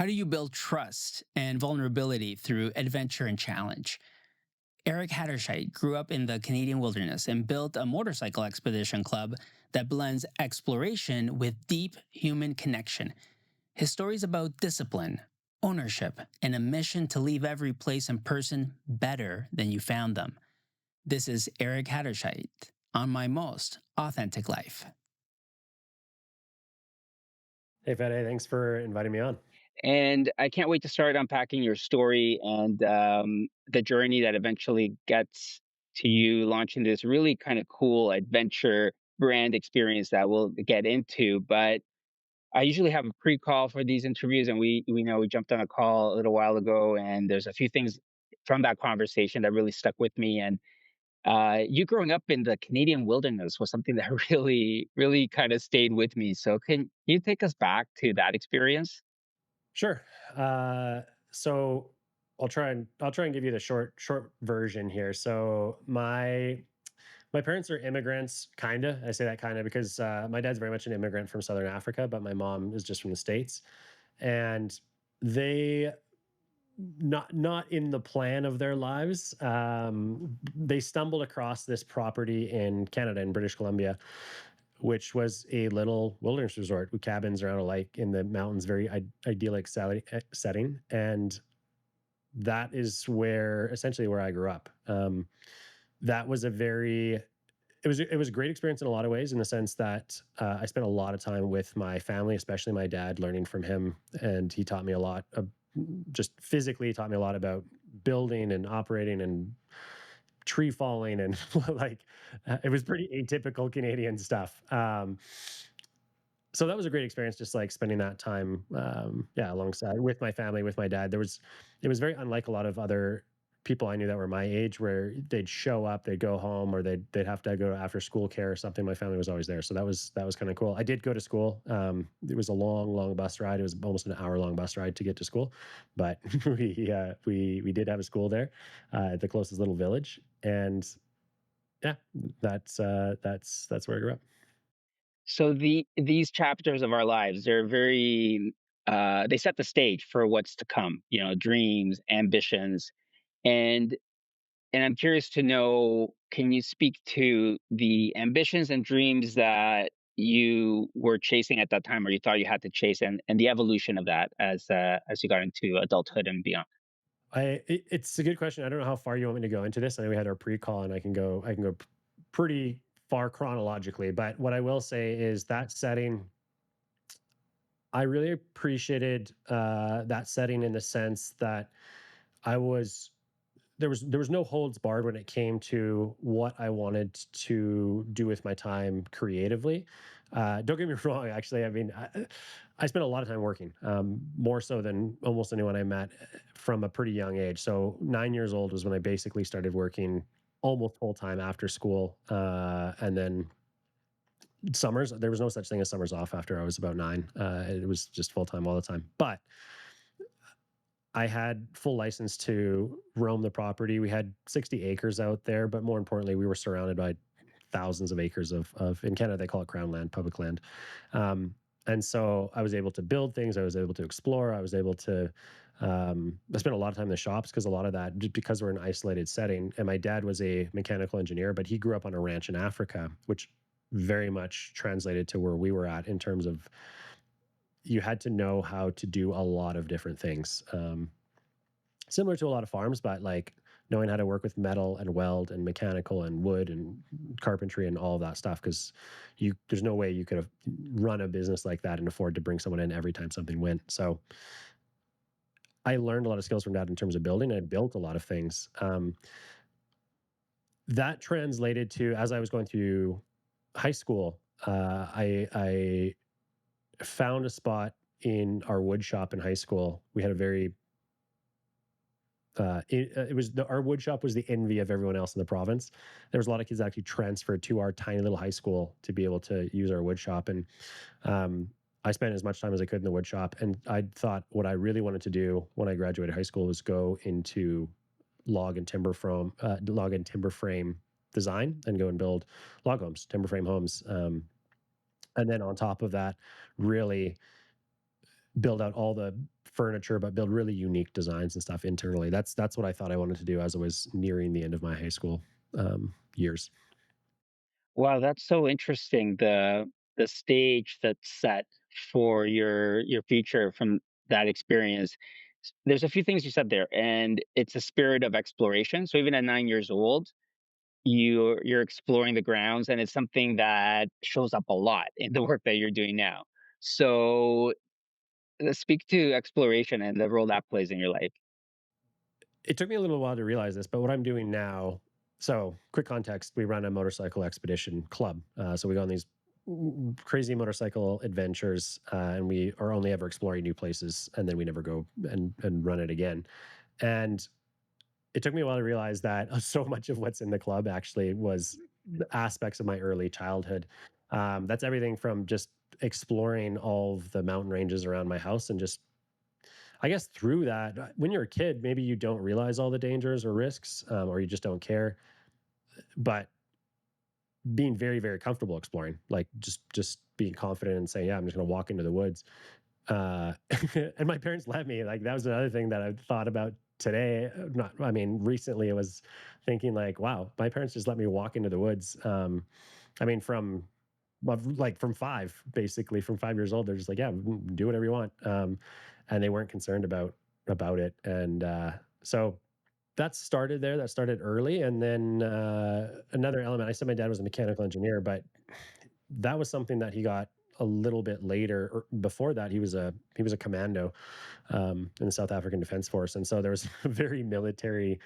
How do you build trust and vulnerability through adventure and challenge? Erik Hatterscheidt grew up in the Canadian wilderness and built a motorcycle expedition club that blends exploration with deep human connection. His stories about discipline, ownership, and a mission to leave every place and person better than you found them. This is Erik Hatterscheidt on My Most Authentic Life. Hey, Fede, thanks for inviting me on. And I can't wait to start unpacking your story and the journey that eventually gets to you launching this really kind of cool adventure brand experience that we'll get into. But I usually have a pre-call for these interviews, and we know we jumped on a call a little while ago, and there's a few things from that conversation that really stuck with me. And you growing up in the Canadian wilderness was something that really kind of stayed with me. So can you take us back to that experience? Sure. Uh, so I'll try and give you the short version here. So my parents are immigrants, kinda. I say that kinda because my dad's very much an immigrant from Southern Africa, but my mom is just from the States, and they not in the plan of their lives. They stumbled across this property in Canada, in British Columbia, which was a little wilderness resort with cabins around a lake in the mountains, very idyllic setting. And that is where essentially where I grew up. That was a very it was a great experience in a lot of ways, in the sense that I spent a lot of time with my family, especially my dad, learning from him, and he taught me a lot. Just physically taught me a lot about building and operating and tree falling and like it was pretty atypical Canadian stuff. So that was a great experience, just like spending that time, yeah, alongside with my family, with my dad. It was very unlike a lot of other people I knew that were my age, where they'd show up, they'd go home, or they'd have to go to after school care or something. My family was always there, so that was kind of cool. I did go to school. It was a long bus ride. It was almost an hour long bus ride to get to school, but we did have a school there, at the closest little village, and yeah, that's where I grew up. So these chapters of our lives, they're very they set the stage for what's to come, dreams, ambitions. And and I'm curious to know, can you speak to the ambitions and dreams that you were chasing at that time, or you thought you had to chase, and the evolution of that as you got into adulthood and beyond? It's a good question. I don't know how far you want me to go into this. I know we had our pre-call, and I can go pretty far chronologically. But what I will say is that setting, I really appreciated that setting, in the sense that I was there was no holds barred when it came to what I wanted to do with my time creatively. Don't get me wrong. Actually, I mean, I spent a lot of time working, more so than almost anyone I met, from a pretty young age. So 9 years old was when I basically started working almost full time after school, and then summers. There was no such thing as summers off after I was about nine. It was just full time all the time. But I had full license to roam the property. We had 60 acres out there, but more importantly, we were surrounded by thousands of acres of in Canada, they call it crown land, public land. And so I was able to build things. I was able to explore. I was able to, I spent a lot of time in the shops, because a lot of that, just because we're in an isolated setting. And my dad was a mechanical engineer, but he grew up on a ranch in Africa, which very much translated to where we were at, in terms of you had to know how to do a lot of different things. Similar to a lot of farms, but like knowing how to work with metal and weld and mechanical and wood and carpentry and all of that stuff. Because there's no way you could have run a business like that and afford to bring someone in every time something went. So I learned a lot of skills from that in terms of building. I built a lot of things. That translated to, as I was going through high school, I found a spot in our wood shop in high school. We had a very it was our wood shop was the envy of everyone else in the province. There was a lot of kids that actually transferred to our tiny little high school to be able to use our wood shop, and I spent as much time as I could in the wood shop. And I thought what I really wanted to do when I graduated high school was go into log and timber frame design, and go and build log homes, timber frame homes, and then on top of that, really build out all the furniture, but build really unique designs and stuff internally. That's what I thought I wanted to do as I was nearing the end of my high school years. Wow, that's so interesting. The stage that's set for your future from that experience. There's a few things you said there, and it's a spirit of exploration. So even at 9 years old, you're exploring the grounds, and it's something that shows up a lot in the work that you're doing now. So let's speak to exploration and the role that plays in your life. It took me a little while to realize this, but what I'm doing now. So, quick context: we run a motorcycle expedition club. So we go on these crazy motorcycle adventures, and we are only ever exploring new places, and then we never go and run it again. And it took me a while to realize that so much of what's in the club actually was aspects of my early childhood. That's everything from just exploring all of the mountain ranges around my house and just, I guess, through that, when you're a kid, maybe you don't realize all the dangers or risks, or you just don't care. But being very, very comfortable exploring, like just being confident and saying, "Yeah, I'm just going to walk into the woods." Uh, and my parents let me. Like that was another thing that I've thought about today. Not, I mean, recently I was thinking like, wow, my parents just let me walk into the woods. I mean, from well, like from five, basically from 5 years old, they're just like, yeah, do whatever you want, and they weren't concerned about it. And so that started there. That started early, and then another element. I said my dad was a mechanical engineer, but that was something that he got a little bit later. Or before that, he was a commando in the South African Defense Force, and so there was a very military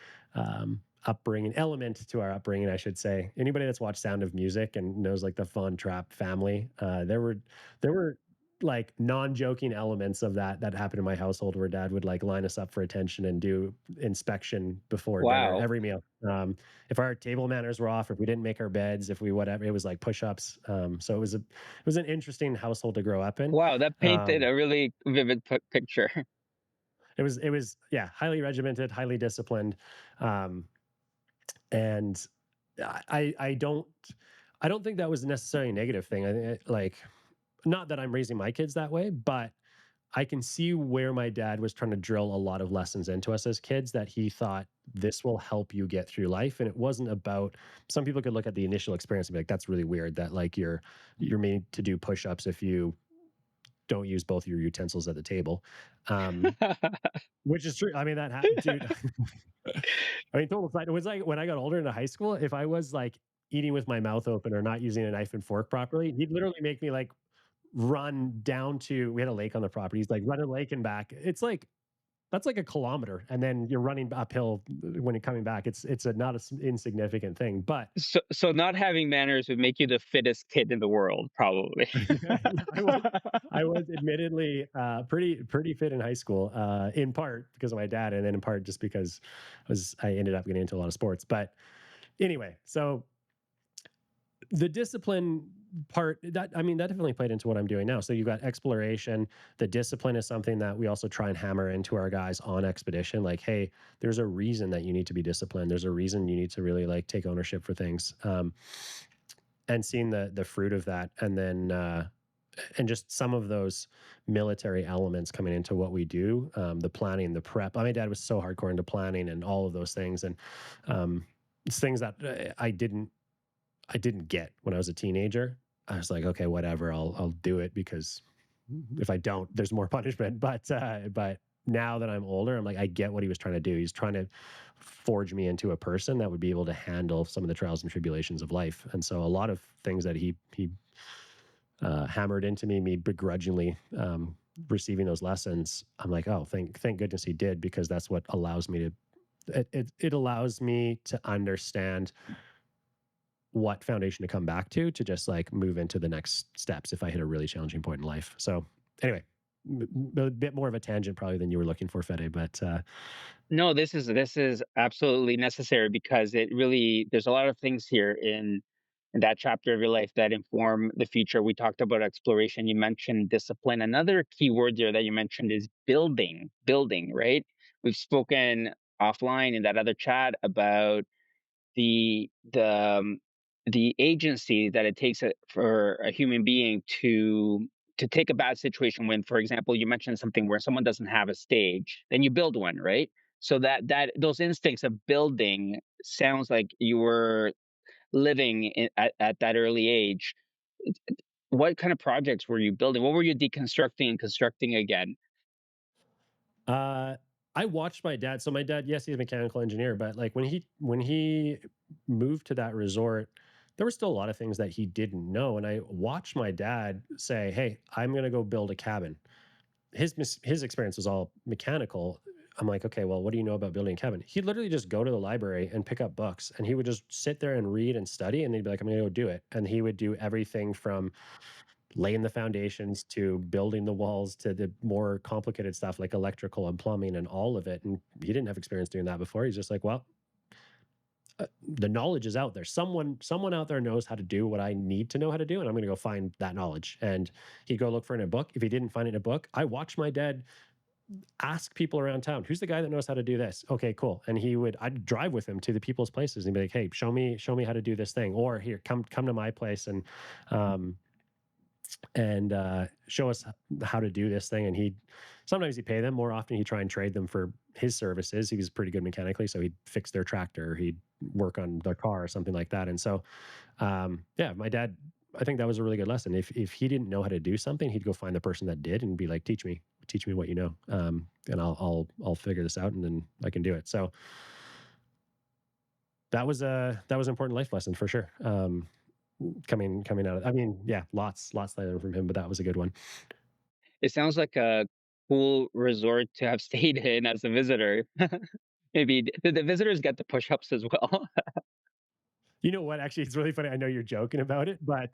upbringing element to our upbringing, I should say. Anybody that's watched Sound of Music and knows like the Von Trapp family, there were like non-joking elements of that happened in my household where dad would like line us up for attention and do inspection before dinner Wow. every meal. If our table manners were off, if we didn't make our beds, if we whatever, it was like push-ups. So it was an interesting household to grow up in. Wow, that painted um, a really vivid picture. it was yeah, highly regimented, highly disciplined, um, and I don't think that was necessarily a negative thing. Like, not that I'm raising my kids that way, but I can see where my dad was trying to drill a lot of lessons into us as kids that he thought this will help you get through life. And it wasn't about, some people could look at the initial experience and be like, that's really weird that like you're made to do push-ups if you don't use both your utensils at the table. Um, which is true. I mean, dude. I mean, total side. It was like when I got older into high school, if I was like eating with my mouth open or not using a knife and fork properly, he'd literally make me like run down to, we had a lake on the property. He's like, run a lake and back. It's like, that's like a kilometer. And then you're running uphill when you're coming back. It's a not a insignificant thing. But So not having manners would make you the fittest kid in the world, probably. I was I was admittedly pretty fit in high school, in part because of my dad, and then in part just because I ended up getting into a lot of sports. But anyway, so the discipline part, that, I mean, that definitely played into what I'm doing now. So you got exploration. The discipline is something that we also try and hammer into our guys on expedition. Like, hey, there's a reason that you need to be disciplined. There's a reason you need to really like take ownership for things. And seeing the fruit of that, and then and just some of those military elements coming into what we do, the planning, the prep. My dad was so hardcore into planning and all of those things, and it's things that I didn't get when I was a teenager. I was like, okay, whatever, I'll do it because if I don't, there's more punishment. But now that I'm older, I'm like, I get what he was trying to do. He's trying to forge me into a person that would be able to handle some of the trials and tribulations of life. And so a lot of things that he hammered into me begrudgingly, receiving those lessons, I'm like, oh, thank goodness he did, because that's what allows me to, it allows me to understand what foundation to come back to just like move into the next steps if I hit a really challenging point in life. So anyway, a bit more of a tangent probably than you were looking for, Fede, but No, this is absolutely necessary because it really there's a lot of things here in that chapter of your life that inform the future. We talked about exploration. You mentioned discipline. Another key word there that you mentioned is building. Building, right? We've spoken offline in that other chat about the the um, the agency that it takes for a human being to to take a bad situation when, for example, you mentioned something where someone doesn't have a stage, then you build one, right? So that those instincts of building sounds like you were living at that early age. What kind of projects were you building? What were you deconstructing and constructing again? Uh, I watched my dad. So my dad, yes, he's a mechanical engineer, but like when he moved to that resort, there were still a lot of things that he didn't know. And I watched my dad say, "Hey, I'm going to go build a cabin." His experience was all mechanical. I'm like, okay, well, what do you know about building a cabin? He'd literally just go to the library and pick up books, and he would just sit there and read and study, and he'd be like, I'm going to go do it. And he would do everything from laying the foundations to building the walls to the more complicated stuff like electrical and plumbing and all of it. And he didn't have experience doing that before. He's just like, well, the knowledge is out there. Someone out there knows how to do what I need to know how to do, and I'm going to go find that knowledge. And he'd go look for it in a book. If he didn't find it in a book, I watched my dad ask people around town, who's the guy that knows how to do this? Okay, cool. And I'd drive with him to the people's places and be like, hey, show me how to do this thing. Or here, come to my place um, and show us how to do this thing. And he'd sometimes he'd pay them. More often he'd try and trade them for his services. He was pretty good mechanically, so he'd fix their tractor, he'd work on their car or something like that. And so, yeah, my dad. I think that was a really good lesson. If he didn't know how to do something, he'd go find the person that did and be like, teach me what you know, and I'll figure this out, and then I can do it. So that was an important life lesson for sure. Coming out of, I mean, yeah, lots that I learned from him, but that was a good one. It sounds like a cool resort to have stayed in as a visitor. Maybe did the visitors get the push-ups as well? You know what? Actually, it's really funny. I know you're joking about it, but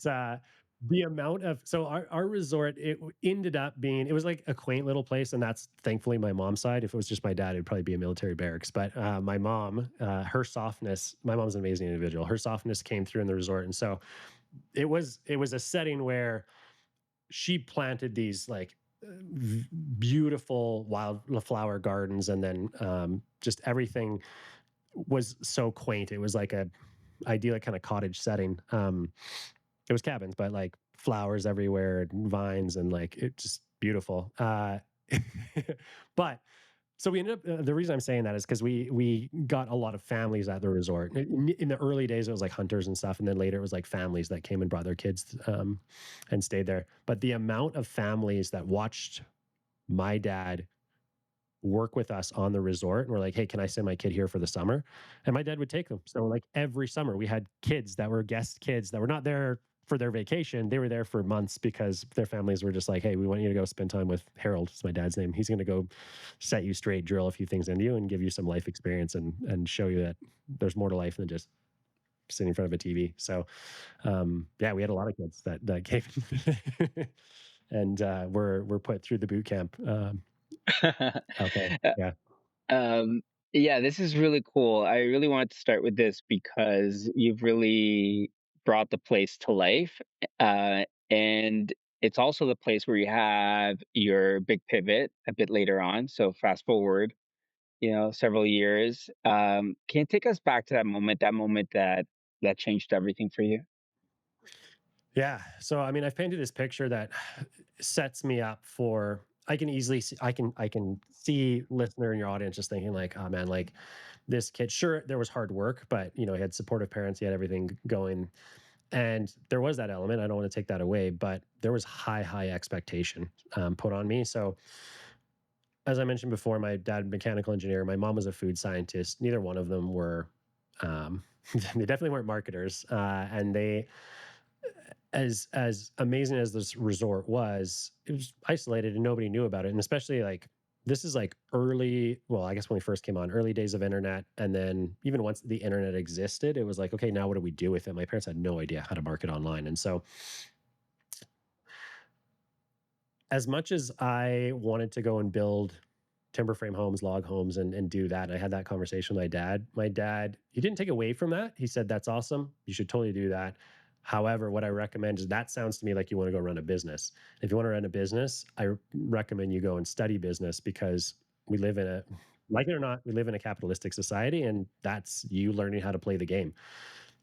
the amount of so our resort ended up being it was like a quaint little place, and that's thankfully my mom's side. If it was just my dad, it'd probably be a military barracks. But my mom, her softness, my mom's an amazing individual. Her softness came through in the resort, and so it was a setting where she planted these like beautiful wildflower gardens, and then just everything was so quaint. It was like a idyllic kind of cottage setting. It was cabins, but like flowers everywhere and vines and like it just beautiful. But so we ended up. The reason I'm saying that is because we got a lot of families at the resort. In the early days, it was like hunters and stuff, and then later it was like families that came and brought their kids and stayed there. But the amount of families that watched my dad work with us on the resort and we're like, hey, can I send my kid here for the summer? And my dad would take them. So like every summer we had kids that were guest kids that were not there for their vacation. They were there for months because their families were just like, hey, we want you to go spend time with Harold. It's my dad's name. He's going to go set you straight, drill a few things into you and give you some life experience and show you that there's more to life than just sitting in front of a TV. So yeah, we had a lot of kids that came and were put through the boot camp out there. Yeah. Um, yeah, this is really cool. I really wanted to start with this because you've really brought the place to life. And it's also the place where you have your big pivot a bit later on. So fast forward, several years. Can you take us back to that moment that changed everything for you? Yeah. So I mean, I've painted this picture that sets me up for I can easily see I can see listener in your audience just thinking like, oh man, like this kid, sure, there was hard work, but he had supportive parents, he had everything going. And there was that element. I don't want to take that away, but there was high expectation put on me. So as I mentioned before, my dad mechanical engineer, my mom was a food scientist. Neither one of them were they definitely weren't marketers. And they as amazing as this resort was, it was isolated and nobody knew about it. And especially like this is like early, well, I guess when we first came on, early days of internet. And then even once the internet existed, it was like, okay, now what do we do with it? My parents had no idea how to market online. And so as much as I wanted to go and build timber frame homes, log homes, and do that, and I had that conversation with my dad, he didn't take away from that. He said, that's awesome. You should totally do that. However, what I recommend is that sounds to me like you want to go run a business. If you want to run a business, I recommend you go and study business because we live in a, like it or not, we live in a capitalistic society, and that's you learning how to play the game.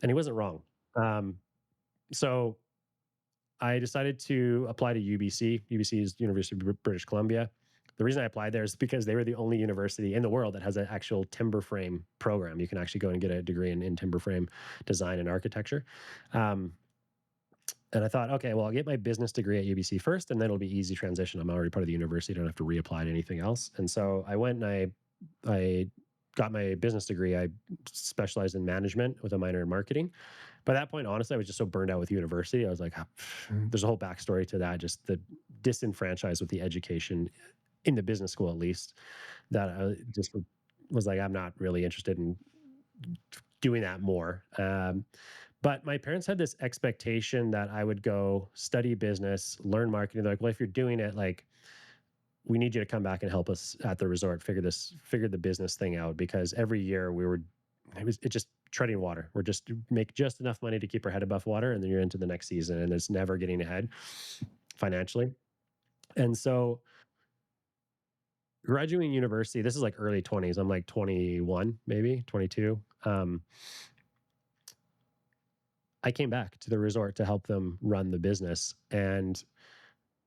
And he wasn't wrong. Um, so I decided to apply to UBC. UBC is University of British Columbia. The reason I applied there is because they were the only university in the world that has an actual timber frame program. You can actually go and get a degree in timber frame design and architecture. Um, and I thought, okay, well, I'll get my business degree at UBC first, and then it'll be easy transition. I'm already part of the university; I don't have to reapply to anything else. And so I went and I got my business degree. I specialized in management with a minor in marketing. By that point, honestly, I was just so burned out with university. I was like, there's a whole backstory to that, just the disenfranchised with the education in the business school, at least, that I just was like, I'm not really interested in doing that more. But my parents had this expectation that I would go study business, learn marketing. They're like, well, if you're doing it, like, we need you to come back and help us at the resort figure the business thing out, because every year it just treading water. We're just make just enough money to keep our head above water, and then you're into the next season, and it's never getting ahead financially. And so graduating university, this is like early 20s. I'm like 21, maybe 22. I came back to the resort to help them run the business. And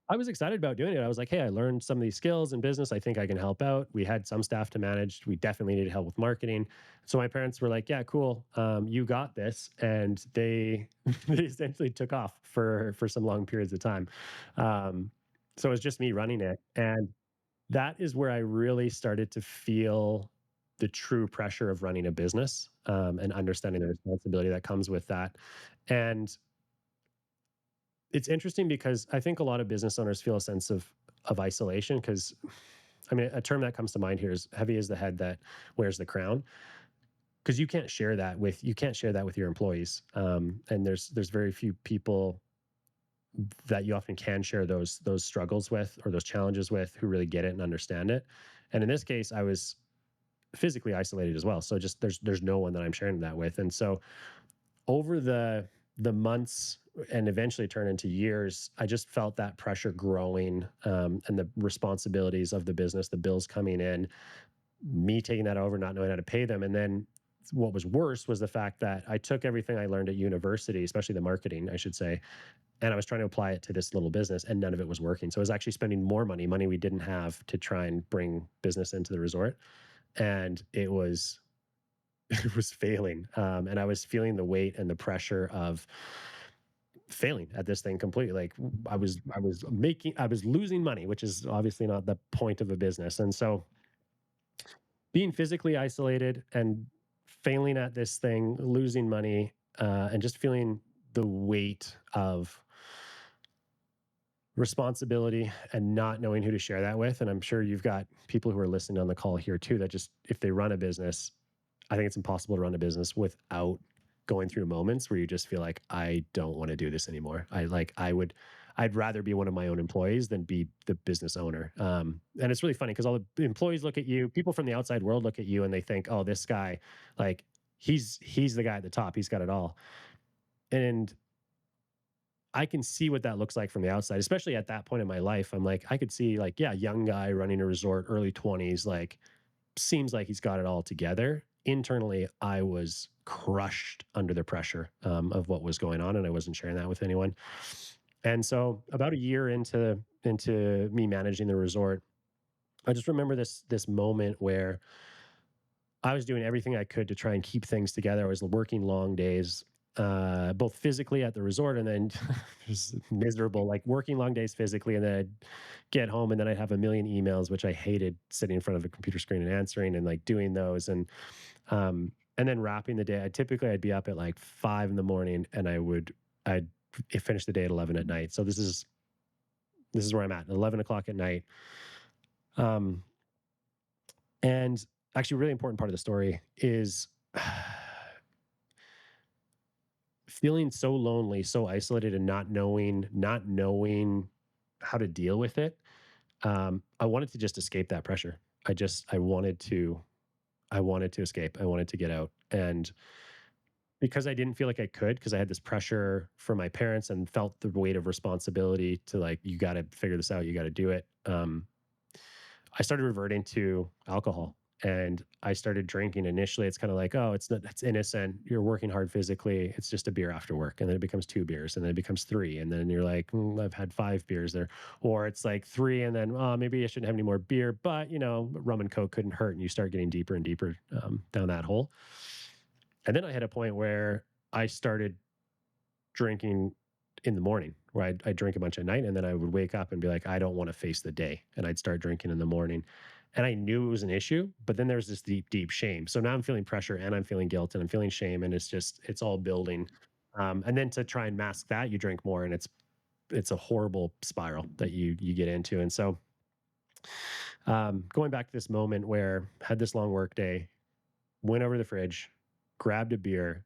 I was excited about doing it. I was like, hey, I learned some of these skills in business. I think I can help out. We had some staff to manage. We definitely needed help with marketing. So my parents were like, yeah, cool. You got this. And they they essentially took off for some long periods of time. Um, so it was just me running it. And that is where I really started to feel the true pressure of running a business, and understanding the responsibility that comes with that. And it's interesting because I think a lot of business owners feel a sense of isolation because, I mean, a term that comes to mind here is heavy is the head that wears the crown, because you can't share that with your employees. And there's very few people that you often can share those struggles with or those challenges with who really get it and understand it. And in this case, I was physically isolated as well. So just there's no one that I'm sharing that with. And so over the months and eventually turn into years, I just felt that pressure growing, and the responsibilities of the business, the bills coming in, me taking that over, not knowing how to pay them. And then what was worse was the fact that I took everything I learned at university, especially the marketing, I should say, and I was trying to apply it to this little business, and none of it was working. So I was actually spending more money we didn't have, to try and bring business into the resort, and it was it was failing. And I was feeling the weight and the pressure of failing at this thing completely. Like I was losing money, which is obviously not the point of a business. And so being physically isolated and failing at this thing, losing money, and just feeling the weight of responsibility and not knowing who to share that with. And I'm sure you've got people who are listening on the call here too that just, if they run a business, I think it's impossible to run a business without going through moments where you just feel like, I don't want to do this anymore. I'd rather be one of my own employees than be the business owner. And it's really funny because all the employees look at you, people from the outside world look at you and they think, oh, this guy, like he's the guy at the top. He's got it all. And I can see what that looks like from the outside, especially at that point in my life. I'm like, I could see like, yeah, young guy running a resort, early 20s, like seems like he's got it all together. Internally, I was crushed under the pressure, of what was going on, and I wasn't sharing that with anyone. And so, about a year into me managing the resort, I just remember this moment where I was doing everything I could to try and keep things together. I was working long days, both physically at the resort and then just miserable, like working long days physically. And then I'd get home and then I'd have a million emails, which I hated sitting in front of a computer screen and answering and like doing those. And then wrapping the day. I'd be up at like 5 in the morning and I'd finish the day at 11 at night. So this is where I'm at 11 o'clock at night. Um, and actually, a really important part of the story is feeling so lonely, so isolated, and not knowing how to deal with it. I wanted to just escape that pressure. I wanted to escape. I wanted to get out. And because I didn't feel like I could, because I had this pressure from my parents and felt the weight of responsibility to like, you got to figure this out, you got to do it. I started reverting to alcohol. and I started drinking. Initially, it's kind of like, oh, it's not, it's innocent. You're working hard physically. It's just a beer after work. And then it becomes two beers and then it becomes three. And then you're like, I've had five beers there. Or it's like three. And then, oh, maybe I shouldn't have any more beer. But, rum and Coke couldn't hurt. And you start getting deeper and deeper down that hole. And then I had a point where I started drinking in the morning, where I'd drink a bunch at night and then I would wake up and be like, I don't want to face the day. And I'd start drinking in the morning. And I knew it was an issue, but then there's this deep, deep shame. So now I'm feeling pressure and I'm feeling guilt and I'm feeling shame. And it's all building. And then to try and mask that, you drink more and it's a horrible spiral that you get into. And so going back to this moment where I had this long work day, went over to the fridge, grabbed a beer,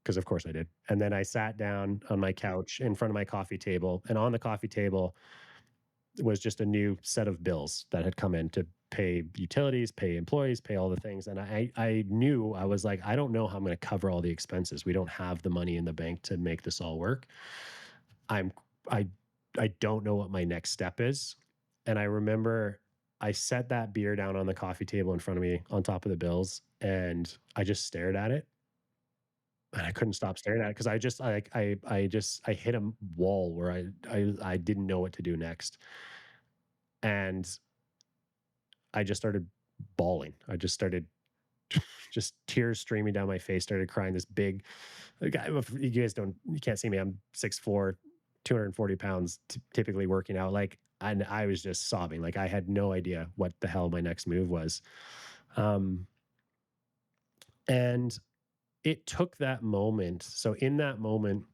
because of course I did. And then I sat down on my couch in front of my coffee table, and on the coffee table was just a new set of bills that had come in to pay utilities, pay employees, pay all the things. And I knew, I was like, I don't know how I'm going to cover all the expenses. We don't have the money in the bank to make this all work. I'm I I don't know what my next step is. And I remember I set that beer down on the coffee table in front of me on top of the bills, and I just stared at it, and I couldn't stop staring at it because I hit a wall where I didn't know what to do next. And I just started bawling. I just started just tears streaming down my face, started crying this big guy. If you guys you can't see me. I'm 6'4", 240 pounds, typically working out. Like, and I was just sobbing. Like I had no idea what the hell my next move was. Um, and it took that moment. So in that moment,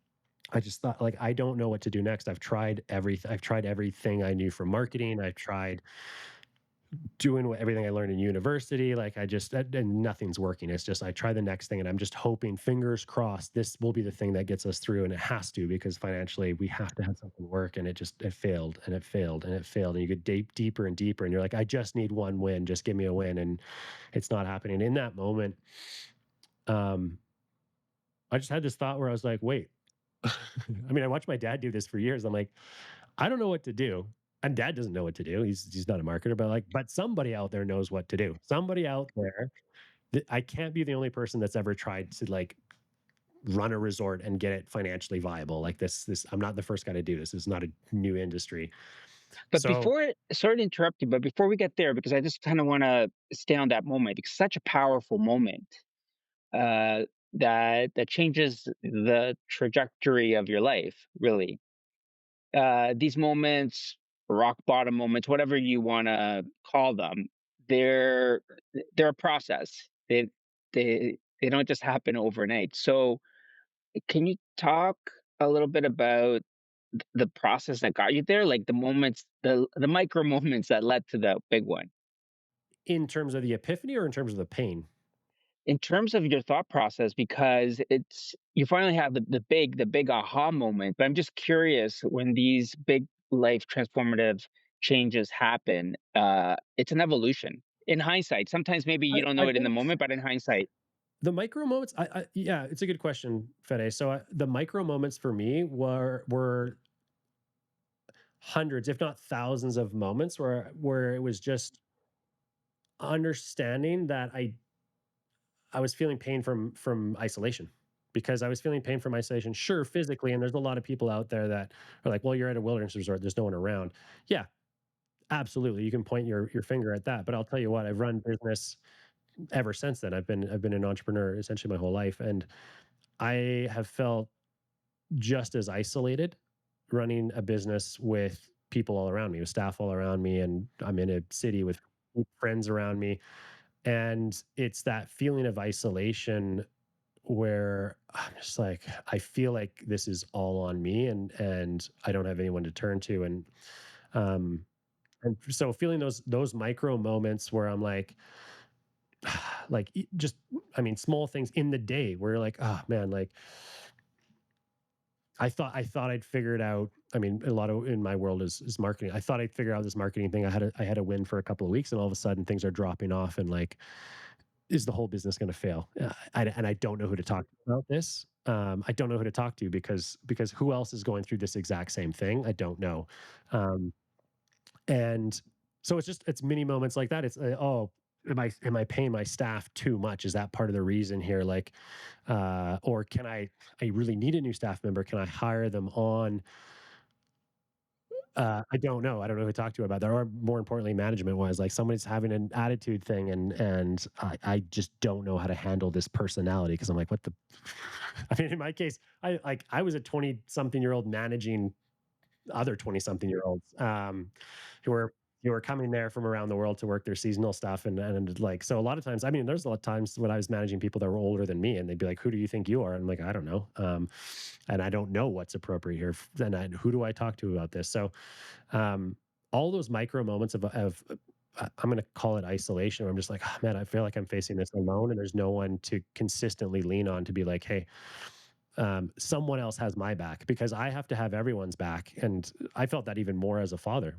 I just thought, like, I don't know what to do next. I've tried everything I knew from marketing. I've tried doing everything I learned in university. Like and nothing's working. It's just, I try the next thing and I'm just hoping, fingers crossed, this will be the thing that gets us through. And it has to, because financially we have to have something work. And it failed and it failed and it failed. And you get deeper and deeper and you're like, I just need one win. Just give me a win. And it's not happening. In that moment, um, I just had this thought where I was like, wait, I mean, I watched my dad do this for years. I'm like, I don't know what to do. And dad doesn't know what to do. He's not a marketer, but but somebody out there knows what to do. Somebody out there, I can't be the only person that's ever tried to like run a resort and get it financially viable. Like this, I'm not the first guy to do this. This is not a new industry. But So sorry to interrupt you, but before we get there, because I just kind of want to stay on that moment. It's such a powerful moment uh, that changes the trajectory of your life, really. These moments, rock bottom moments, whatever you want to call them, they're they're a process. They don't just happen overnight. So, can you talk a little bit about the process that got you there, like the moments, the micro moments that led to the big one? in terms of the epiphany or in terms of the pain? In terms of your thought process, because it's you finally have the big aha moment. But I'm just curious, when these big life transformative changes happen, it's an evolution. In hindsight, sometimes maybe you don't I know it in the think moment, but in hindsight, the micro moments, yeah, it's a good question, Fede. So the micro moments for me were hundreds, if not thousands of moments where it was just understanding that I was feeling pain from isolation, because I was feeling pain from isolation, sure, physically, and there's a lot of people out there that are like, well, you're at a wilderness resort, there's no one around. Yeah, absolutely. You can point your finger at that. But I'll tell you what, I've run business ever since then. I've been an entrepreneur essentially my whole life. And I have felt just as isolated running a business with people all around me, with staff all around me, and I'm in a city with friends around me. And it's that feeling of isolation where I'm just like, I feel like this is all on me, and I don't have anyone to turn to. Um and so feeling those micro moments where I'm like just, I mean, small things in the day where you're like, oh man, like I thought I'd figured out. I mean, a lot of in my world is marketing. I thought I'd figure out this marketing thing. I had a win for a couple of weeks, and all of a sudden things are dropping off, and like, is the whole business going to fail? And I don't know who to talk to about this. I don't know who to talk to, because who else is going through this exact same thing? I don't know. Um, and so it's mini moments like that. It's oh. am I paying my staff too much? Is that part of the reason here? Like, or can I really need a new staff member? Can I hire them on? I don't know. I don't know who to talk to about that. Or more importantly, management wise, like somebody's having an attitude thing, and I just don't know how to handle this personality because I'm like, what the? I mean, in my case, I was a 20-something-year-old managing other 20-something-year-olds who were coming there from around the world to work their seasonal stuff, and like, so a lot of times, I mean, there's a lot of times when I was managing people that were older than me, and they'd be like, who do you think you are? And I'm like, I don't know. And I don't know what's appropriate here. Who do I talk to about this? So um, all those micro moments I'm going to call it isolation, where I'm just like, oh, man, I feel like I'm facing this alone, and there's no one to consistently lean on to be like, hey, someone else has my back, because I have to have everyone's back. And I felt that even more as a father,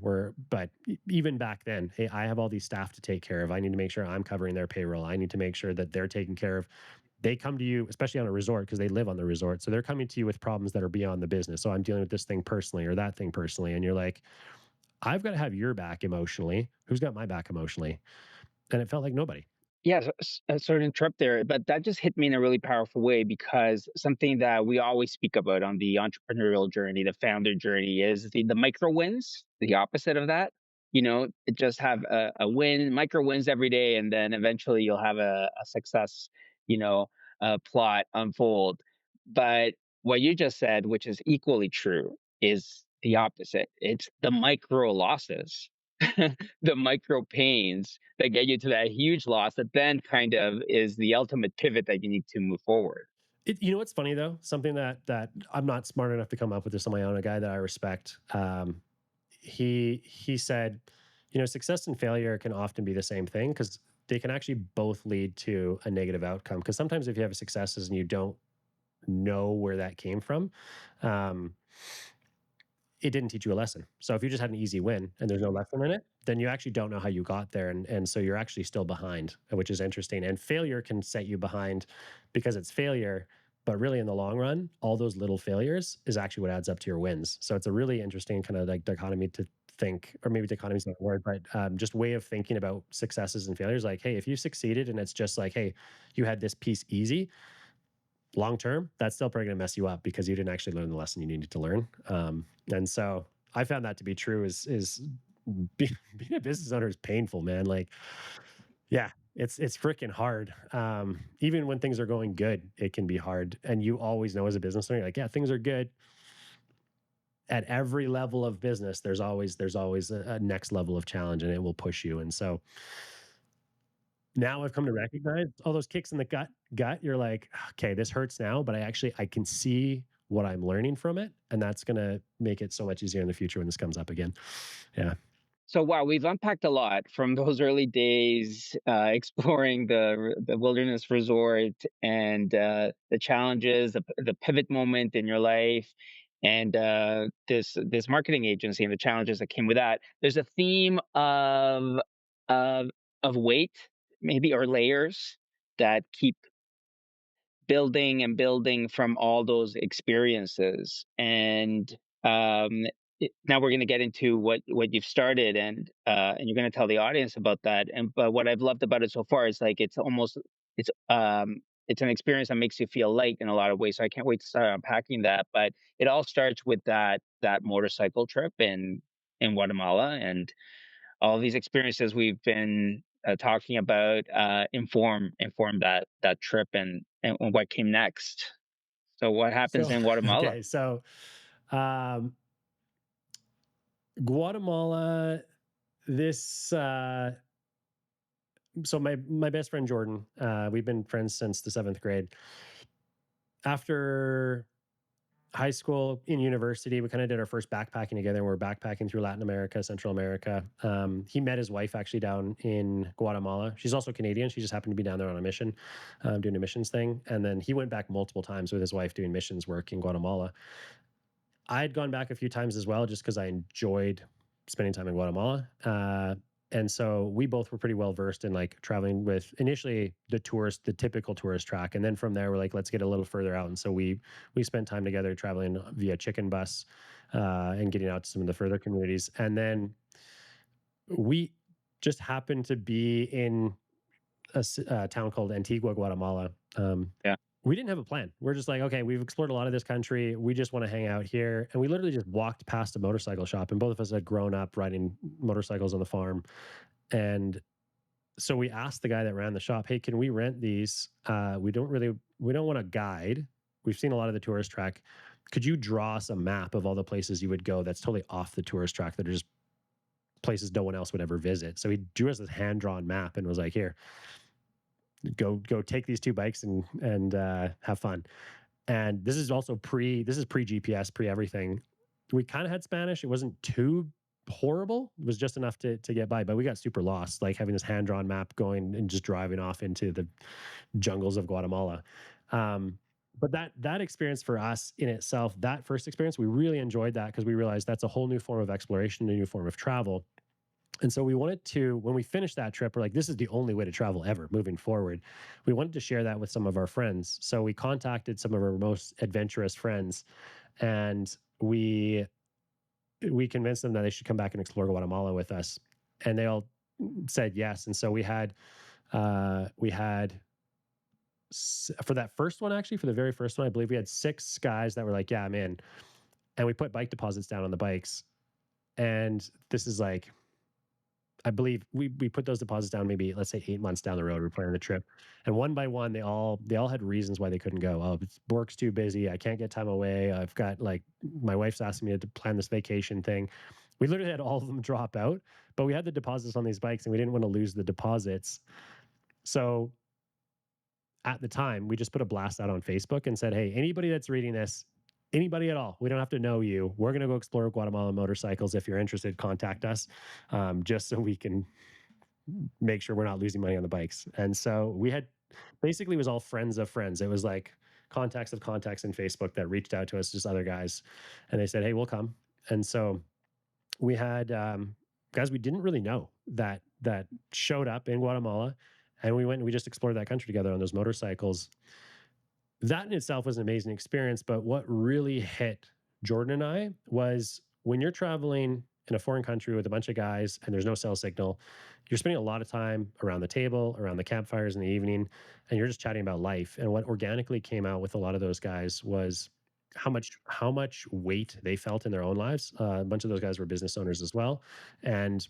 but even back then, hey, I have all these staff to take care of. I need to make sure I'm covering their payroll. I need to make sure that they're taken care of. They come to you, especially on a resort, because they live on the resort. So they're coming to you with problems that are beyond the business. So I'm dealing with this thing personally or that thing personally. And you're like, I've got to have your back emotionally. Who's got my back emotionally? And it felt like nobody. Yeah, sorry to interrupt there, but that just hit me in a really powerful way, because something that we always speak about on the entrepreneurial journey, the founder journey, is the micro wins, the opposite of that. Just have a win, micro wins every day, and then eventually you'll have a success, you know, plot unfold. But what you just said, which is equally true, is the opposite. It's the micro losses, the micro pains that get you to that huge loss that then kind of is the ultimate pivot that you need to move forward. You know what's funny though? Something that I'm not smart enough to come up with this on my own. A guy that I respect, he said, success and failure can often be the same thing, because they can actually both lead to a negative outcome. Because sometimes if you have successes and you don't know where that came from, um, it didn't teach you a lesson. So if you just had an easy win and there's no lesson in it, then you actually don't know how you got there, and so you're actually still behind, which is interesting. And failure can set you behind because it's failure, but really in the long run, all those little failures is actually what adds up to your wins. So it's a really interesting kind of like dichotomy to think, or maybe dichotomy is not a word, but just way of thinking about successes and failures. Like, hey, if you succeeded and it's just like, hey, you had this piece easy, long term, that's still probably going to mess you up because you didn't actually learn the lesson you needed to learn. And so I found that to be true. Is being a business owner is painful, man. Like, yeah, it's freaking hard. Even when things are going good, it can be hard. And you always know as a business owner, like, yeah, things are good. At every level of business, there's always a next level of challenge, and it will push you. And so now I've come to recognize all those kicks in the gut. You're like, okay, this hurts now, but I can see what I'm learning from it, and that's gonna make it so much easier in the future when this comes up again. Yeah. So wow, we've unpacked a lot from those early days, exploring the wilderness resort, and the challenges, the pivot moment in your life, and this marketing agency and the challenges that came with that. There's a theme of of weight, maybe, or layers that keep building and building from all those experiences. And now we're going to get into what you've started, and you're going to tell the audience about that. And but what I've loved about it so far is like it's it's an experience that makes you feel light in a lot of ways. So I can't wait to start unpacking that. But it all starts with that motorcycle trip in Guatemala, and all these experiences we've been talking about inform that trip, and what came next. So what happens So in Guatemala? okay, so um, Guatemala. This so my best friend Jordan, we've been friends since the seventh grade. After high school, in university, we kind of did our first backpacking together. We're backpacking through Latin America, Central America. He met his wife actually down in Guatemala. She's also Canadian. She just happened to be down there on a mission, doing a missions thing. And then he went back multiple times with his wife doing missions work in Guatemala. I had gone back a few times as well, just because I enjoyed spending time in Guatemala. And so we both were pretty well versed in like traveling with initially the typical tourist track, and then from there we're like, let's get a little further out. And so we spent time together traveling via chicken bus, and getting out to some of the further communities. And then we just happened to be in. town called Antigua, Guatemala. Yeah. We didn't have a plan. We're just like, okay, we've explored a lot of this country. We just want to hang out here. And we literally just walked past a motorcycle shop, and both of us had grown up riding motorcycles on the farm. And so we asked the guy that ran the shop, hey, can we rent these? We don't want a guide. We've seen a lot of the tourist track. Could you draw us a map of all the places you would go that's totally off the tourist track that are just places no one else would ever visit? So he drew us this hand drawn map and was like, here, go take these two bikes and have fun. And this is pre GPS, pre everything. We kind of had Spanish. It wasn't too horrible. It was just enough to get by, but we got super lost, like having this hand drawn map going and just driving off into the jungles of Guatemala. But that experience for us in itself, that first experience, we really enjoyed that because we realized that's a whole new form of exploration, a new form of travel. And so we wanted to, when we finished that trip, we're like, this is the only way to travel ever moving forward. We wanted to share that with some of our friends. So we contacted some of our most adventurous friends, and we convinced them that they should come back and explore Guatemala with us. And they all said yes. And so we had for that first one, actually, for the very first one, I believe we had 6 guys that were like, yeah, I'm in. And we put bike deposits down on the bikes. And this is like, I believe we put those deposits down maybe, let's say, 8 months down the road. We're planning the trip, and one by one, they all had reasons why they couldn't go. Oh, work's too busy. I can't get time away. I've got, like, my wife's asking me to plan this vacation thing. We literally had all of them drop out, but we had the deposits on these bikes, and we didn't want to lose the deposits. So at the time, we just put a blast out on Facebook and said, hey, anybody that's reading this, anybody at all, we don't have to know you. We're going to go explore Guatemala motorcycles. If you're interested, contact us, just so we can make sure we're not losing money on the bikes. And so we had, basically, it was all friends of friends. It was like contacts of contacts in Facebook that reached out to us, just other guys, and they said, hey, we'll come. And so we had guys we didn't really know that showed up in Guatemala, and we went and we just explored that country together on those motorcycles. That in itself was an amazing experience. But what really hit Jordan and I was, when you're traveling in a foreign country with a bunch of guys and there's no cell signal, you're spending a lot of time around the table, around the campfires in the evening, and you're just chatting about life. And what organically came out with a lot of those guys was how much weight they felt in their own lives. A bunch of those guys were business owners as well, and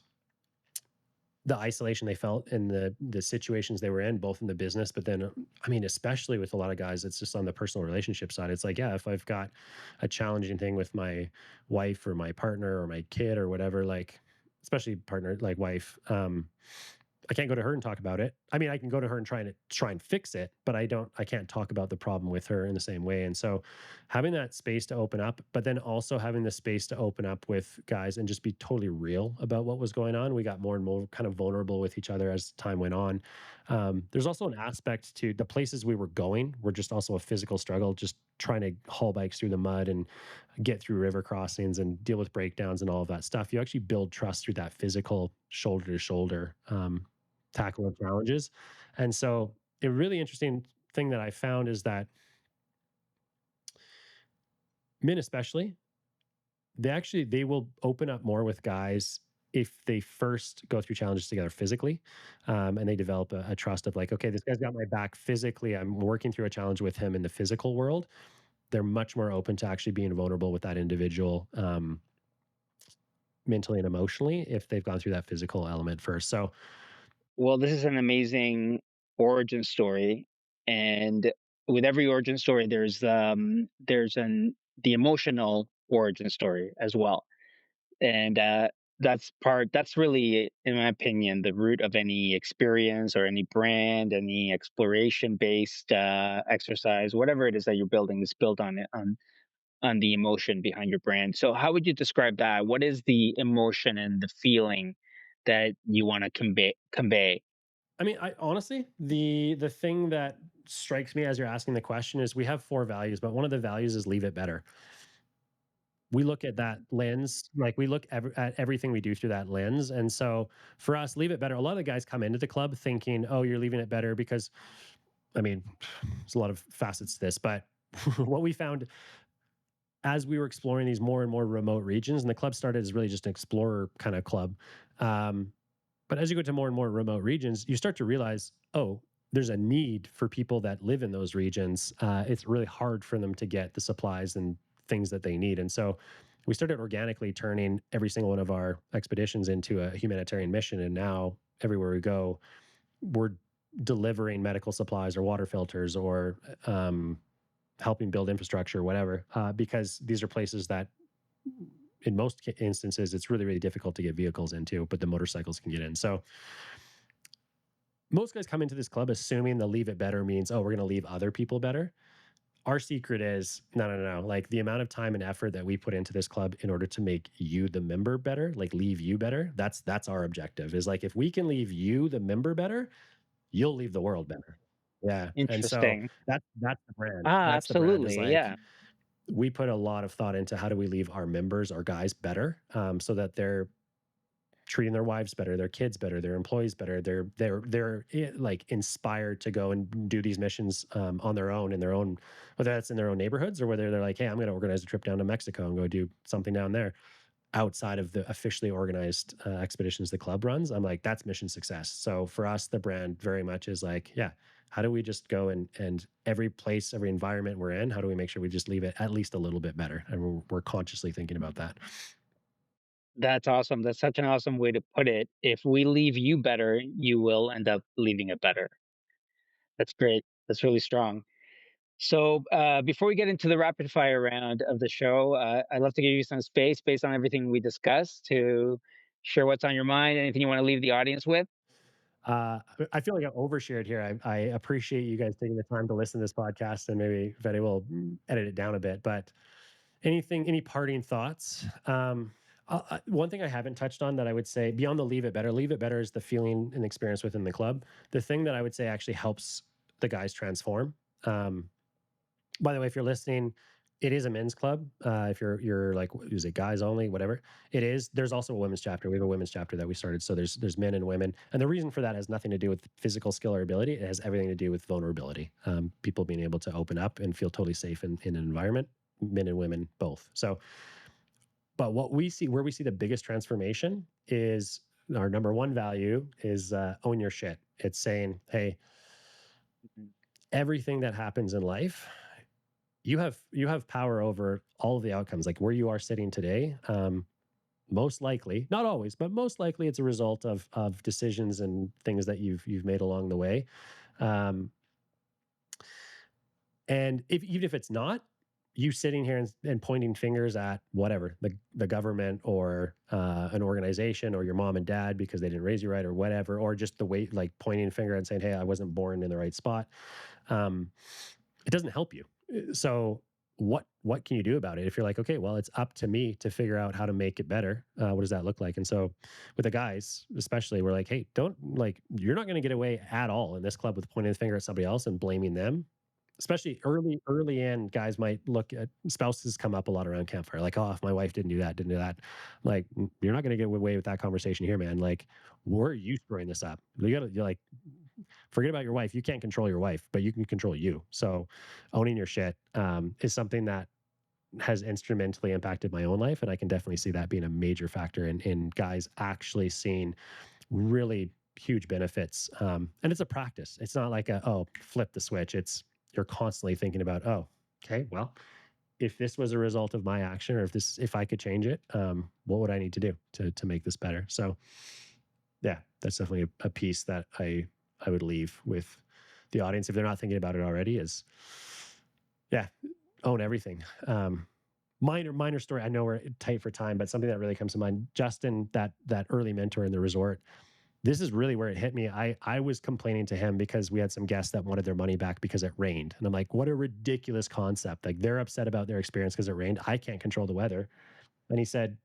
the isolation they felt in the situations they were in, both in the business, but then, I mean, especially with a lot of guys, it's just on the personal relationship side. It's like, yeah, if I've got a challenging thing with my wife or my partner or my kid or whatever, like, especially partner, like wife, I can't go to her and talk about it. I mean, I can go to her and try and fix it, but I can't talk about the problem with her in the same way. And so having that space to open up, but then also having the space to open up with guys and just be totally real about what was going on. We got more and more kind of vulnerable with each other as time went on. There's also an aspect to the places we were going were just also a physical struggle, just trying to haul bikes through the mud and get through river crossings and deal with breakdowns and all of that stuff. You actually build trust through that physical shoulder to shoulder tackle of challenges. And so a really interesting thing that I found is that men, especially, they will open up more with guys if they first go through challenges together physically, and they develop a trust of, like, okay, this guy's got my back physically. I'm working through a challenge with him in the physical world. They're much more open to actually being vulnerable with that individual, mentally and emotionally, if they've gone through that physical element first. So Well, this is an amazing origin story, and with every origin story, there's an the emotional origin story as well, and that's really, in my opinion, the root of any experience or any brand, any exploration based exercise, whatever it is that you're building is built on it on the emotion behind your brand. So, how would you describe that? What is the emotion and the feeling that you want to convey? I mean, I honestly, the thing that strikes me as you're asking the question is, we have 4 values, but one of the values is leave it better. We look at that lens, like, we look at everything we do through that lens. And so for us, leave it better. A lot of the guys come into the club thinking, oh, you're leaving it better because, I mean, there's a lot of facets to this, but what we found as we were exploring these more and more remote regions, and the club started as really just an explorer kind of club. Um, But as you go to more and more remote regions, you start to realize, oh, there's a need for people that live in those regions. It's really hard for them to get the supplies and things that they need. And so we started organically turning every single one of our expeditions into a humanitarian mission. And now everywhere we go, we're delivering medical supplies or water filters or helping build infrastructure or whatever, because these are places that in most instances, it's really, really difficult to get vehicles into, but the motorcycles can get in. So most guys come into this club assuming the leave it better means, oh, we're going to leave other people better. Our secret is no, no, no, no. Like the amount of time and effort that we put into this club in order to make you, the member, better, like leave you better. That's our objective. Is like if we can leave you, the member, better, you'll leave the world better. Yeah, and so Interesting. that's the brand. Ah, That's the brand. Is absolutely. like Yeah. we put a lot of thought into how do we leave our members, our guys, better, so that they're treating their wives better, their kids better, their employees better. They're like inspired to go and do these missions on their own in their own, whether that's in their own neighborhoods or whether they're like, hey, I'm going to organize a trip down to Mexico and go do something down there outside of the officially organized expeditions the club runs. I'm like, that's mission success. So for us, the brand very much is like, yeah, how do we just go and every place, every environment we're in, how do we make sure we just leave it at least a little bit better? And we're consciously thinking about that. That's awesome. That's such an awesome way to put it. If we leave you better, you will end up leaving it better. That's great. That's really strong. So, before we get into the rapid fire round of the show, I'd love to give you some space based on everything we discussed to share what's on your mind, anything you want to leave the audience with. I feel like I overshared here. I appreciate you guys taking the time to listen to this podcast, and maybe Fede will edit it down a bit. But any parting thoughts? One thing I haven't touched on that I would say beyond the leave it better is the feeling and experience within the club. The thing that I would say actually helps the guys transform. Um, by the way, if you're listening, it is a men's club. If you're like, is it guys only? Whatever it is. There's also a women's chapter. We have a women's chapter that we started. So there's men and women, and the reason for that has nothing to do with physical skill or ability. It has everything to do with vulnerability. People being able to open up and feel totally safe in an environment. Men and women both. So, but what we see, where we see the biggest transformation is our number one value is own your shit. It's saying, hey, Mhm. everything that happens in life you have power over all of the outcomes like where you are sitting today, most likely not always but most likely it's a result of decisions and things that you've made along the way, um, and if even if it's not you sitting here and pointing fingers at whatever the government or an organization or your mom and dad because they didn't raise you right or whatever or just the way like pointing a finger and saying hey I wasn't born in the right spot, um, it doesn't help you. So what can you do about it? If you're like, okay, well, it's up to me to figure out how to make it better. What does that look like? And so with the guys, especially, we're like, hey, don't like you're not going to get away at all in this club with pointing the finger at somebody else and blaming them. Especially early in, guys might look at spouses come up a lot around campfire, like, oh, if my wife didn't do that. Like, you're not going to get away with that conversation here, man. Like, were you screwing this up? You're like, forget about your wife. You can't control your wife, but you can control you. So owning your shit is something that has instrumentally impacted my own life. And I can definitely see that being a major factor in guys actually seeing really huge benefits. And it's a practice. It's not like oh, flip the switch. It's you're constantly thinking about, oh, okay, well, if this was a result of my action or if I could change it, what would I need to do to make this better? So yeah, that's definitely a piece that I would leave with the audience if they're not thinking about it already is yeah, own everything. Minor story. I know we're tight for time, but something that really comes to mind. Justin, that early mentor in the resort. This is really where it hit me. I was complaining to him because we had some guests that wanted their money back because it rained, and I'm like, what a ridiculous concept. Like they're upset about their experience because it rained. I can't control the weather, and he said,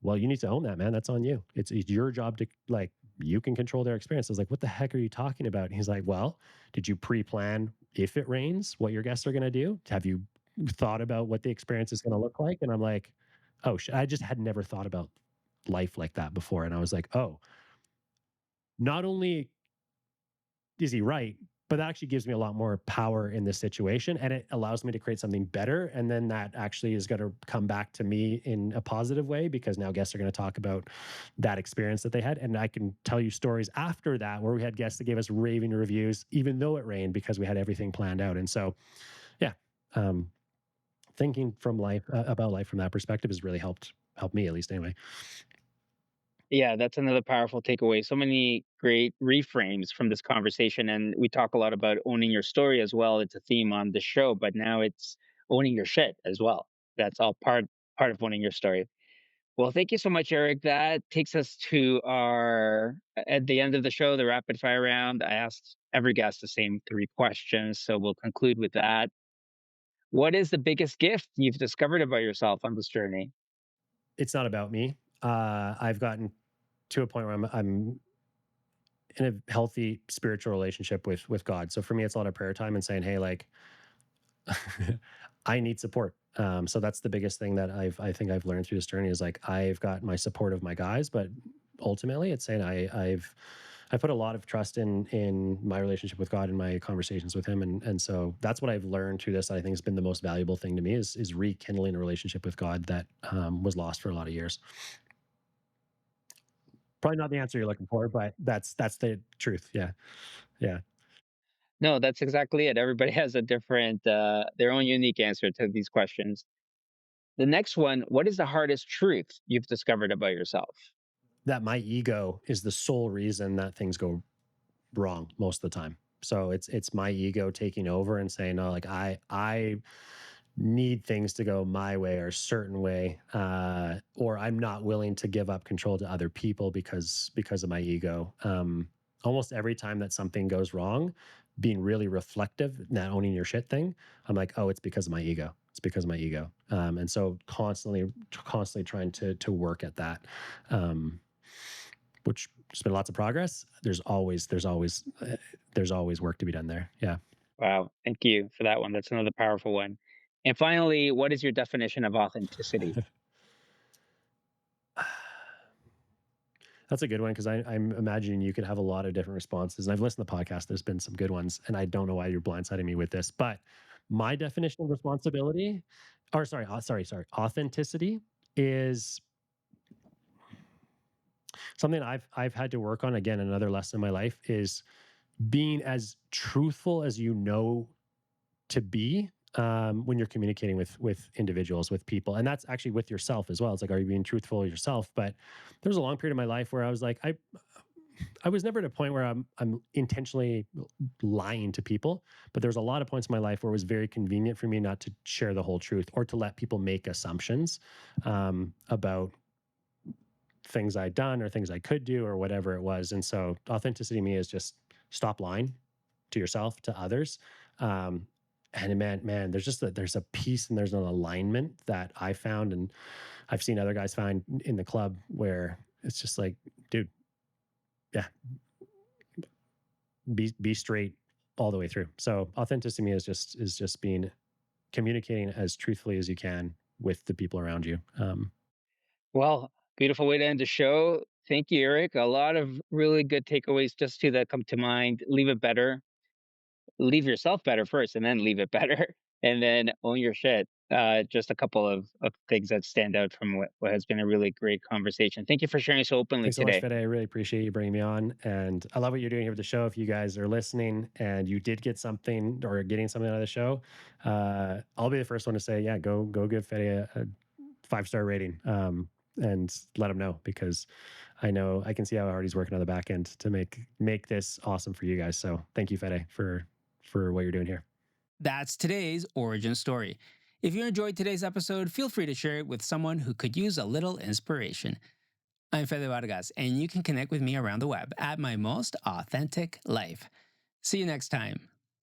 well, you need to own that, man. That's on you. It's your job to like you can control their experience. I was like, what the heck are you talking about? And he's like, well, did you pre-plan if it rains, what your guests are going to do? Have you thought about what the experience is going to look like? And I'm like, oh, I just had never thought about life like that before. And I was like, oh, not only is he right, but that actually gives me a lot more power in this situation, and it allows me to create something better. And then that actually is going to come back to me in a positive way, because now guests are going to talk about that experience that they had. And I can tell you stories after that where we had guests that gave us raving reviews, even though it rained, because we had everything planned out. And so, yeah, um, thinking from life about life from that perspective has really helped me, at least anyway. Yeah, that's another powerful takeaway. So many great reframes from this conversation. And we talk a lot about owning your story as well. It's a theme on the show, but now it's owning your shit as well. That's all part of owning your story. Well, thank you so much, Eric. That takes us to our at the end of the show, the rapid fire round. I asked every guest the same three questions, so we'll conclude with that. What is the biggest gift you've discovered about yourself on this journey? It's not about me. I've gotten to a point where I'm in a healthy spiritual relationship with God. So for me, it's a lot of prayer time and saying, "Hey, like, I need support." So that's the biggest thing that I think I've learned through this journey is like I've got my support of my guys, but ultimately, it's saying I put a lot of trust in my relationship with God and my conversations with Him, and so that's what I've learned through this. I think has been the most valuable thing to me is rekindling a relationship with God that was lost for a lot of years. Probably not the answer you're looking for, but that's the truth. Yeah, yeah. No, that's exactly it. Everybody has a different, their own unique answer to these questions. The next one, what is the hardest truth you've discovered about yourself? That my ego is the sole reason that things go wrong most of the time. So it's my ego taking over and saying, no, like I need things to go my way or a certain way, or I'm not willing to give up control to other people because of my ego. Almost every time that something goes wrong, being really reflective, not owning your shit thing, I'm like, oh, it's because of my ego. It's because of my ego. And so constantly trying to work at that. Um, which there's been lots of progress. There's always work to be done there. Yeah. Wow, thank you for that one. That's another powerful one. And finally, what is your definition of authenticity? That's a good one because I'm imagining you could have a lot of different responses. And I've listened to the podcast. There's been some good ones, and I don't know why you're blindsiding me with this. But my definition of responsibility, or sorry, authenticity is something I've had to work on. Again, another lesson in my life is being as truthful as you know to be when you're communicating with individuals, with people, and that's actually with yourself as well. It's like, are you being truthful with yourself? But there was a long period of my life where I was like, I was never at a point where I'm intentionally lying to people, but there's a lot of points in my life where it was very convenient for me not to share the whole truth or to let people make assumptions about things I'd done or things I could do or whatever it was. And so authenticity to me is just stop lying to yourself, to others. Um, and man, there's a peace and there's an alignment that I found, and I've seen other guys find in the club where it's just like, dude, yeah, be straight all the way through. So authenticity to me is just being communicating as truthfully as you can with the people around you. Well, beautiful way to end the show. Thank you, Eric. A lot of really good takeaways just to that come to mind. Leave it better. Leave yourself better first and then leave it better. And then own your shit. Just a couple of things that stand out from what has been a really great conversation. Thank you for sharing so openly Thanks so much, today. Fede. I really appreciate you bringing me on. And I love what you're doing here with the show. If you guys are listening and you did get something or getting something out of the show, I'll be the first one to say, yeah, go give Fede a 5-star rating, and let him know, because I know I can see how hard he's working on the back end to make this awesome for you guys. So thank you, Fede, for what you're doing here. That's today's origin story. If you enjoyed today's episode, feel free to share it with someone who could use a little inspiration. I'm Fede Vargas, and you can connect with me around the web at my most authentic life. See you next time.